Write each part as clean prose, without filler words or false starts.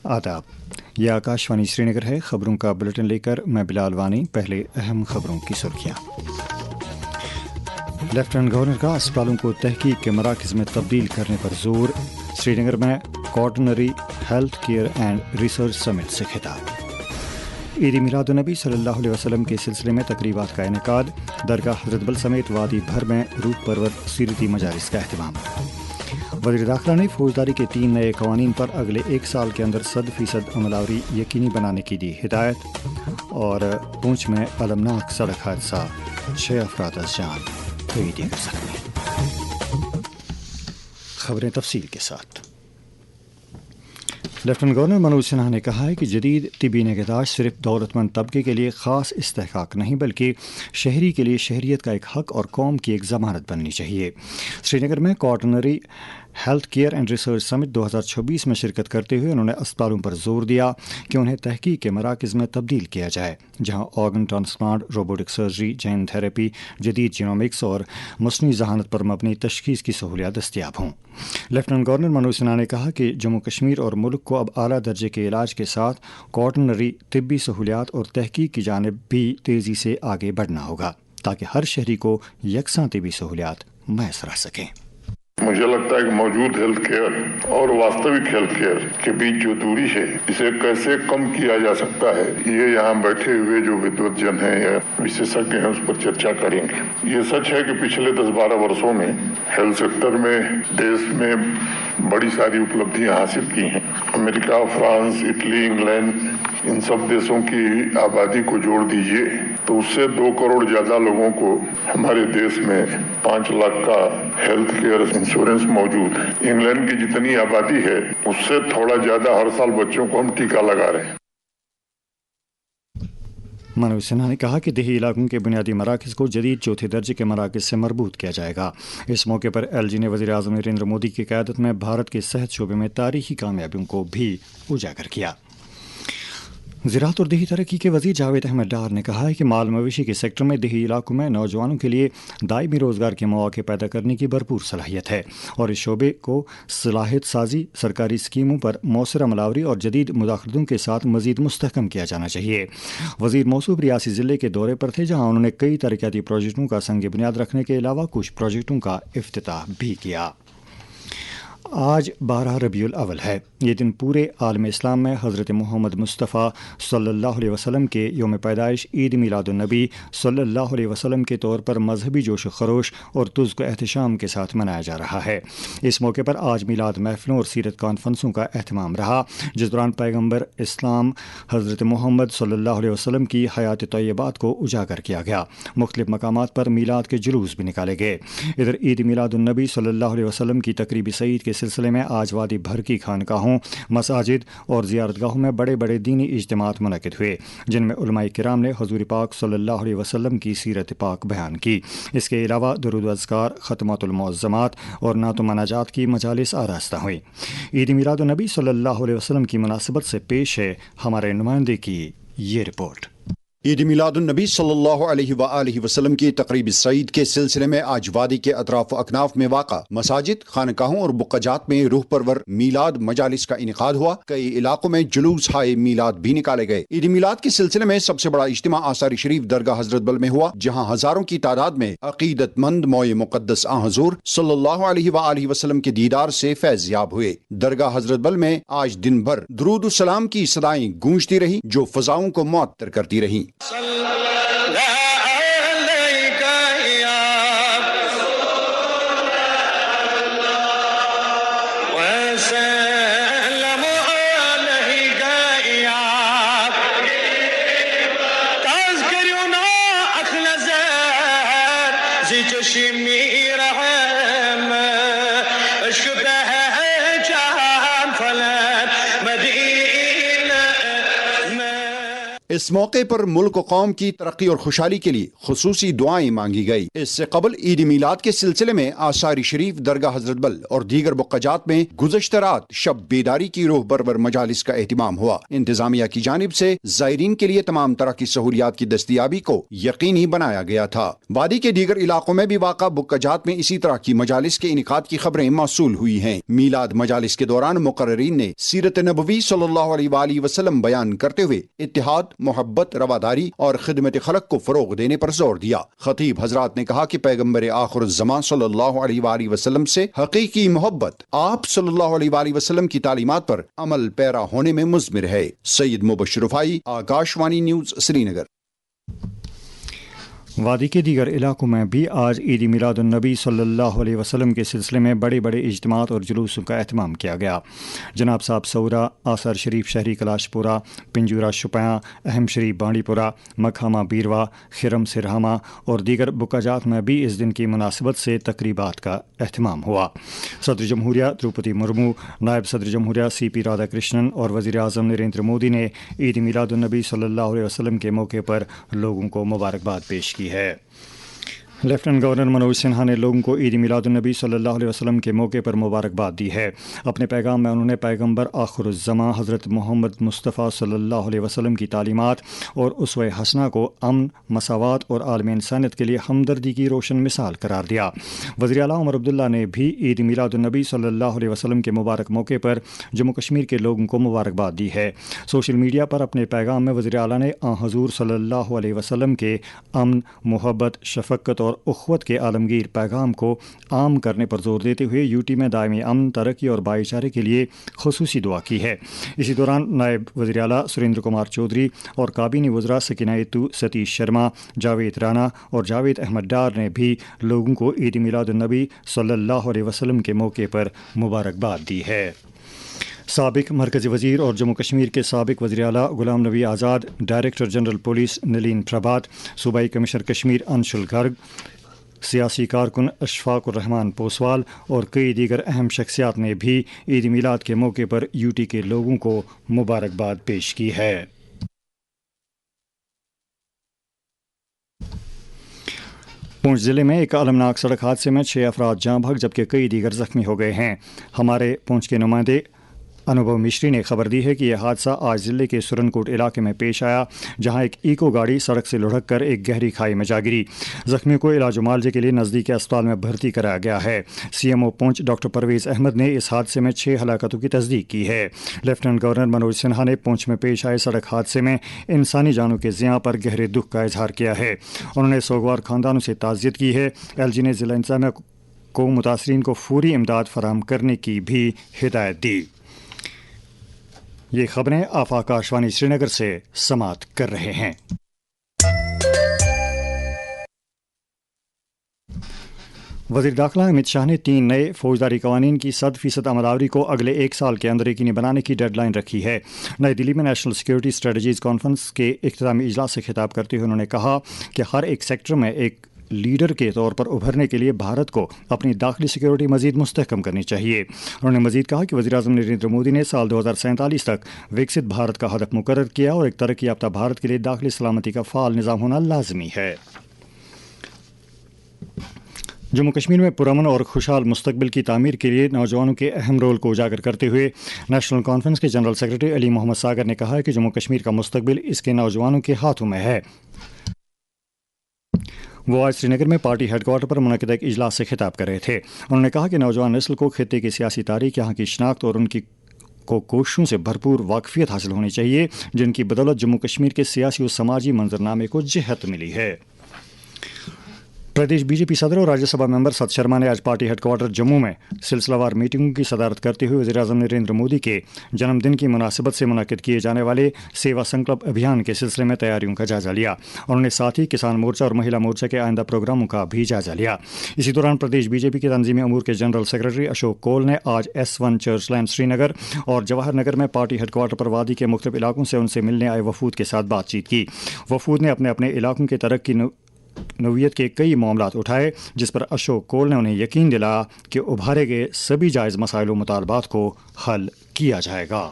आदाब, यह आकाशवाणी श्रीनगर है। खबरों का बुलेटिन लेकर मैं बिलाल वानी। पहले अहम खबरों की सुर्खियाँ। लेफ्टिनेंट गवर्नर का अस्पतालों को तहकीक के मराकज़ में तब्दील करने पर जोर। श्रीनगर में कॉर्डिनरी health care and research summit से खिताब। ईद मिलादुन्नबी सल्लल्लाहु अलैहि वसल्लम के सिलसिले में तकरीबात का इनेकाद। दरगाह हज़रत बल समेत वादी भर में रूह परवर सीरती मजालिस का अहतमाम। वज़ीर दाखिला ने फौजदारी के 3 नए कवानीन पर अगले 1 साल के अंदर 100% अमलावरी यकीनी बनाने की दी हिदायत। और पूंछ में अलमनाक सड़क हादसा, 6 अफराद जान, कई दीगर जख्मी। खबरें तफसील के साथ। लेफ्टिनेंट गवर्नर मनोज सिन्हा ने कहा है कि जदीद तिबी निगहदाश्त सिर्फ दौलतमंद तबके के लिए ख़ास इस्तेहकाक नहीं बल्कि शहरी के लिए शहरियत का एक हक और कौम की एक ज़मानत बननी चाहिए। श्रीनगर में कॉर्डिनरी health care and research summit 2026 में शिरकत करते हुए उन्होंने अस्पतालों पर जोर दिया कि उन्हें तहकीक के मराकज़ में तब्दील किया जाए, जहाँ ऑर्गन ट्रांसप्लांट, रोबोटिक सर्जरी, जेन थेरेपी, जदीद जीनोमिक्स और मसनूई ज़हानत पर मबनी तशख़ीस की सहूलियात दस्तियाब हों। लेफ्टिनेंट गवर्नर मनोज सिन्हा ने कहा कि जम्मू कश्मीर और मुल्क को अब आला दर्जे के इलाज के साथ कॉर्डिनरी तिब्बी सहूलियात और तहकीक की जानिब भी तेज़ी से आगे बढ़ना होगा ताकि हर शहरी को यकसां तिब्बी सहूलियात मैसर आ सकें। मुझे लगता है कि मौजूद हेल्थ केयर और वास्तविक हेल्थ केयर के बीच जो दूरी है, इसे कैसे कम किया जा सकता है, ये यहाँ बैठे हुए जो विद्वज्जन हैं या विशेषज्ञ हैं उस पर चर्चा करेंगे। ये सच है कि पिछले 10-12 वर्षों में हेल्थ सेक्टर में देश में बड़ी सारी उपलब्धियां हासिल की हैं। अमेरिका, फ्रांस, इटली, इंग्लैंड, इन सब देशों की आबादी को जोड़ दीजिए तो उससे 2 करोड़ ज्यादा लोगों को हमारे देश में 5 लाख का हेल्थ केयर इंश्योरेंस मौजूद है। इंग्लैंड की जितनी आबादी है उससे थोड़ा ज्यादा हर साल बच्चों को हम टीका लगा रहे हैं। मनोज सिन्हा ने कहा कि देही इलाकों के बुनियादी मराकज़ को जदीद चौथे दर्जे के मराकज़ से मरबूत किया जाएगा। इस मौके पर एलजी ने वज़ीर आज़म नरेंद्र मोदी की क़यादत में भारत के सेहत शोबे में तारीखी कामयाबियों को भी उजागर किया। ज़राअत और देही तरक्की के वज़ीर जावेद अहमद डार ने कहा है कि माल मवेशी के सेक्टर में देही इलाकों में नौजवानों के लिए दायमी रोज़गार के मौके पैदा करने की भरपूर सलाहियत है और इस शोबे को सलाहियत साजी, सरकारी स्कीमों पर मौसर अमलावरी और जदीद मुदाखलतों के साथ मज़ीद मुस्तहकम किया जाना चाहिए। वज़ीर मौसूफ रियासी ज़िले के दौरे पर थे, जहाँ उन्होंने कई तरक्याती प्रोजेक्टों का संग बुनियाद रखने के अलावा कुछ प्रोजेक्टों का इफ्तिताह भी किया। आज 12 रबीउल अव्वल है। ये दिन पूरे आलम इस्लाम में हज़रत मोहम्मद मुस्तफ़ा सल्लल्लाहु अलैहि वसल्लम के यौम पैदाइश ईद मिलादुन्नबी सल्लल्लाहु अलैहि वसल्लम के तौर पर मजहबी जोश खरोश और तुज़्क एहतशाम के साथ मनाया जा रहा है। इस मौके पर आज मिलाद महफ़िलों और सीरत कॉन्फ्रेंसों का एहतमाम रहा, जिस दौरान पैगम्बर इस्लाम हज़रत मोहम्मद सल्लल्लाहु अलैहि वसल्लम की हयात तय्यबात को उजागर किया गया। मुख्तलिफ मकामात पर मिलाद के जुलूस भी निकाले गए। इधर ईद मिलादुन्नबी सल्लल्लाहु अलैहि वसल्लम की तकरीबी सईद के सिलसिले में आज वादी भर की खानकाहों, मसाजिद और ज़ियारतगाहों में बड़े बड़े दीनी इज्तिमात मुनक़िद हुए, जिनमें उलमाए किराम ने हुज़ूर पाक सल्लल्लाहु अलैहि वसल्लम की सीरत पाक बयान की। इसके अलावा दुरूद अज़कार, ख़त्मातुल मुअज़्ज़मात और नात मनाजात की मजालिस आरास्ता हुई। ईद मिलादुन्नबी सल्लल्लाहु अलैहि वसल्लम की मुनासिबत से पेश है हमारे नुमाइंदे की ये रिपोर्ट। ईद मिलादुन्नबी सल्लल्लाहु अलैहि वसल्लम की तकरीब सईद के सिलसिले में आज वादी के अतराफ अकनाफ में वाक़ा मसाजिद, खानकाहों और बुक़्क़ाजात में रूह परवर मीलाद मजालिस का इनेकाद हुआ। कई इलाकों में जुलूस हाय मीलाद भी निकाले गए। ईद मिलाद के सिलसिले में सबसे बड़ा इज्तिमा आसारी शरीफ दरगाह हज़रत बल में हुआ, जहाँ हजारों की तादाद में अकीदतमंद मोए मुक़द्दस आ हुज़ूर सल्लल्लाहु अलैहि वसल्लम के दीदार से फैज़ याब हुए। दरगाह हज़रत बल में आज दिन भर दुरूद सलाम की सदाएं गूंजती रही, जो फ़ज़ाओं को मुअत्तर करती रही। اس موقع پر ملک و قوم کی ترقی اور خوشحالی کے لیے خصوصی دعائیں مانگی گئی۔ اس سے قبل عید میلاد کے سلسلے میں آثار شریف، درگاہ حضرت بل اور دیگر بقجات میں گزشتہ رات شب بیداری کی روح پرور مجالس کا اہتمام ہوا۔ انتظامیہ کی جانب سے زائرین کے لیے تمام طرح کی سہولیات کی دستیابی کو یقینی بنایا گیا تھا۔ وادی کے دیگر علاقوں میں بھی واقع بقجات میں اسی طرح کی مجالس کے انعقاد کی خبریں موصول ہوئی ہیں۔ میلاد مجالس کے دوران مقررین نے سیرت نبوی صلی اللہ علیہ وآلہ وسلم بیان کرتے ہوئے اتحاد، محبت، رواداری اور خدمت خلق کو فروغ دینے پر زور دیا۔ خطیب حضرات نے کہا کہ پیغمبر آخر الزمان صلی اللہ علیہ وآلہ وسلم سے حقیقی محبت آپ صلی اللہ علیہ وآلہ وسلم کی تعلیمات پر عمل پیرا ہونے میں مضمر ہے۔ سید مبشر رفائی، آکاشوانی نیوز، سری نگر۔ وادی کے دیگر علاقوں میں بھی آج عید میلاد النبی صلی اللہ علیہ وسلم کے سلسلے میں بڑے بڑے اجتماعات اور جلوسوں کا اہتمام کیا گیا۔ جناب صاحب سورا، آثار شریف شہری کلاش پورہ، پنجورہ شپیاں، اہم شریف بانڈی پورہ، مکھامہ بیروا، خرم سرہامہ اور دیگر بقجات میں بھی اس دن کی مناسبت سے تقریبات کا اہتمام ہوا۔ صدر جمہوریہ دروپدی مرمو، نائب صدر جمہوریہ سی پی رادھا کرشنن اور وزیر اعظم نریندر مودی نے عید میلاد النبی صلی اللہ علیہ وسلم کے موقع پر لوگوں کو مبارکباد پیش کی ہے۔ لیفٹننٹ گورنر منوج سنہا نے لوگوں کو عید میلاد النبی صلی اللہ علیہ وسلم کے موقع پر مبارکباد دی ہے۔ اپنے پیغام میں انہوں نے پیغمبر آخر الزمان حضرت محمد مصطفیٰ صلی اللہ علیہ وسلم کی تعلیمات اور اسوہ حسنہ کو امن، مساوات اور عالم انسانیت کے لیے ہمدردی کی روشن مثال قرار دیا۔ وزیر اعلیٰ عمر عبداللہ نے بھی عید میلاد النبی صلی اللہ علیہ وسلم کے مبارک موقع پر جموں کشمیر کے لوگوں کو مبارکباد دی ہے۔ سوشل میڈیا پر اپنے پیغام میں وزیر اعلیٰ نے حضور صلی اللہ علیہ وسلم کے امن، محبت، شفقت اور اخوت کے عالمگیر پیغام کو عام کرنے پر زور دیتے ہوئے یوٹی میں دائمی امن، ترقی اور بھائی چارے کے لیے خصوصی دعا کی ہے۔ اسی دوران نائب وزیر اعلیٰ سریندر کمار چودھری اور کابینی وزراء سکینہ یتو، ستیش شرما، جاوید رانا اور جاوید احمد ڈار نے بھی لوگوں کو عید میلاد النبی صلی اللہ علیہ وسلم کے موقع پر مبارکباد دی ہے۔ سابق مرکزی وزیر اور جموں کشمیر کے سابق وزیر اعلیٰ غلام نبی آزاد، director general police Nalin Prabhat, صوبائی کمشنر کشمیر انشل گرگ، سیاسی کارکن اشفاق الرحمان پوسوال اور کئی دیگر اہم شخصیات نے بھی عید میلاد کے موقع پر یوٹی کے لوگوں کو مبارکباد پیش کی ہے۔ پونچھ ضلع میں ایک المناک سڑک حادثے میں 6 افراد جاں بحق جبکہ کئی دیگر زخمی ہو گئے ہیں۔ ہمارے پونچھ کے نمائندے انوبھو مشری نے خبر دی ہے کہ یہ حادثہ آج ضلع کے سرن کوٹ علاقے میں پیش آیا، جہاں ایک ایکو گاڑی سڑک سے لڑھک کر ایک گہری کھائی میں جا گری۔ زخمیوں کو علاج و معالجے کے لیے نزدیکی اسپتال میں بھرتی کرایا گیا ہے۔ سی ایم او پونچھ ڈاکٹر پرویز احمد نے اس حادثے میں 6 ہلاکتوں کی تصدیق کی ہے۔ لیفٹننٹ گورنر منوج سنہا نے پونچھ میں پیش آئے سڑک حادثے میں انسانی جانوں کے زیاں پر گہرے دکھ کا اظہار کیا ہے۔ انہوں نے سوگوار خاندانوں سے تعزیت کی ہے۔ ایل جی نے ضلع انتظامیہ کو متاثرین کو فوری امداد فراہم کرنے کی بھی ہدایت دی۔ یہ خبریں آپ آکاشوانی سری نگر سے سماعت کر رہے ہیں۔ وزیر داخلہ امت شاہ نے 3 نئے فوجداری قوانین کی 100% عمل آوری کو اگلے 1 سال کے اندر یقینی بنانے کی ڈیڈ لائن رکھی ہے۔ نئی دلی میں نیشنل سیکورٹی اسٹریٹجیز کانفرنس کے اختتامی اجلاس سے خطاب کرتے ہوئے انہوں نے کہا کہ ہر ایک سیکٹر میں ایک لیڈر کے طور پر ابھرنے کے لیے بھارت کو اپنی داخلی سیکورٹی مزید مستحکم کرنی چاہیے۔ انہوں نے مزید کہا کہ وزیر اعظم نریندر مودی نے سال 2047 تک وکست بھارت کا ہدف مقرر کیا اور ایک ترقی یافتہ بھارت کے لیے داخلی سلامتی کا فعال نظام ہونا لازمی ہے۔ جموں کشمیر میں پرامن اور خوشحال مستقبل کی تعمیر کے لیے نوجوانوں کے اہم رول کو اجاگر کرتے ہوئے نیشنل کانفرنس کے جنرل سیکرٹری علی محمد ساگر نے کہا ہے کہ جموں کشمیر کا مستقبل اس کے نوجوانوں کے ہاتھوں میں ہے۔ وہ آج سری نگر میں پارٹی ہیڈ کوارٹر پر منعقدہ ایک اجلاس سے خطاب کر رہے تھے۔ انہوں نے کہا کہ نوجوان نسل کو خطے کی سیاسی تاریخ، یہاں کی شناخت اور ان کی کوششوں سے بھرپور واقفیت حاصل ہونی چاہیے، جن کی بدولت جموں کشمیر کے سیاسی و سماجی منظرنامے کو جہت ملی ہے۔ پردیش بی جے پی صدر اور راجیہ سبھا ممبر ست شرما نے آج پارٹی ہیڈ کوارٹر جموں میں سلسلہ وار میٹنگوں کی صدارت کرتے ہوئے وزیر اعظم نریندر مودی کے جنم دن کی مناسبت سے منعقد کیے جانے والے سیوا سنکلپ ابھیان کے سلسلے میں تیاریوں کا جائزہ لیا۔ انہوں نے ساتھ ہی کسان مورچہ اور مہیلا مورچہ کے آئندہ پروگراموں کا بھی جائزہ لیا۔ اسی دوران پردیش بی جے پی کے تنظیمی امور کے جنرل سیکرٹری اشوک کول نے آج S1 چرچ لین سری نگر اور جواہر نگر میں پارٹی ہیڈ کوارٹر پر وادی کے مختلف علاقوں سے ان سے ملنے آئے وفود کے ساتھ بات چیت کی۔ وفود نے اپنے اپنے علاقوں کے ترقی نوعیت کے کئی معاملات اٹھائے، جس پر اشوک کول نے انہیں یقین دلایا کہ ابھارے گئے سبھی جائز مسائل و مطالبات کو حل کیا جائے گا۔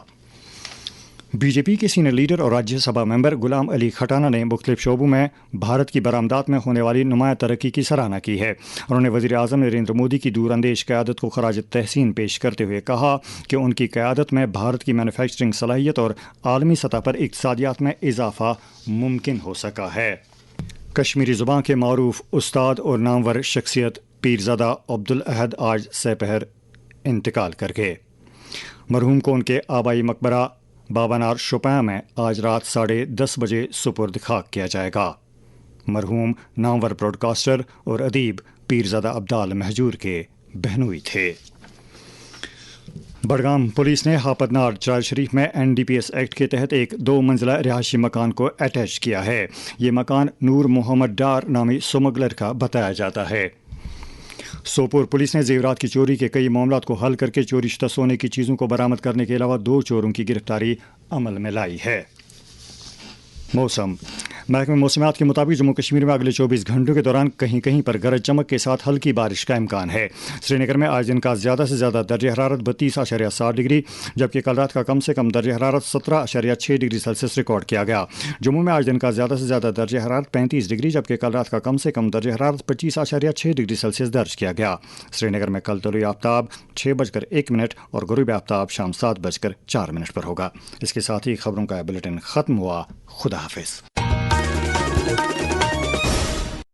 बी जे पी के सीनियर लीडर और राज्यसभा मेंबर गुलाम अली खटाना ने मुख्तलिफ शोबों में भारत की बरामदात में होने वाली नुमाया तरक्की की सराहना की है। उन्होंने वज़ीर आज़म नरेंद्र मोदी की दूरअंदेश क़यादत को खराज तहसीन पेश करते हुए कहा कि उनकी क़यादत में भारत की मैन्युफैक्चरिंग सलाहियत और आलमी सतह पर इक़्तिसादियात में इजाफ़ा मुमकिन हो सका है। कश्मीरी ज़ुबान के मारूफ उस्ताद और नामवर शख्सियत पीरज़ादा अब्दुल अहद आज सपहर इंतकाल कर गए। मरहूम को उनके आबाई मकबरा बाबानार शोपियां में आज रात 10:30 बजे सुपुर्द खाक किया जाएगा। मरहूम नामवर ब्रॉडकास्टर और अदीब पीरज़ादा अब्दाल महजूर के बहनोई थे। बडगाम पुलिस ने हापतनार चार शरीफ में NDPS एक्ट के तहत एक 2 मंजिला रिहायशी मकान को अटैच किया है। ये मकान नूर मोहम्मद डार नामी स्मगलर का बताया जाता है। सोपोर पुलिस ने जेवरात की चोरी के कई मामलों को हल करके चोरी शुदा सोने की चीज़ों को बरामद करने के अलावा 2 चोरों की गिरफ्तारी अमल में लाई है। मौसम महकमे मौसमियात के मुताबिक जम्मू कश्मीर में अगले 24 घंटों के दौरान कहीं कहीं पर गरज चमक के साथ हल्की बारिश का इम्कान है। श्रीनगर में आज दिन का ज़्यादा से ज़्यादा दर्ज हरारत 32.7 डिग्री जबकि कल रात का कम से कम दर्ज हरारत 17.6 डिग्री सेल्सियस रिकॉर्ड किया गया। जम्मू में आज दिन का ज़्यादा से ज़्यादा दर्ज हरारत 35 डिग्री जबकि कल रात का कम से कम दर्ज हरारत 25.6 डिग्री सेल्सियस दर्ज किया गया। श्रीनगर में कल तलुई आफ्ताब 6:01 और गुरूब आफ्ताब शाम 7:04 पर होगा। इसके साथ ही खबरों का बुलेटिन ख़त्म हुआ। खुदा हाफिज़।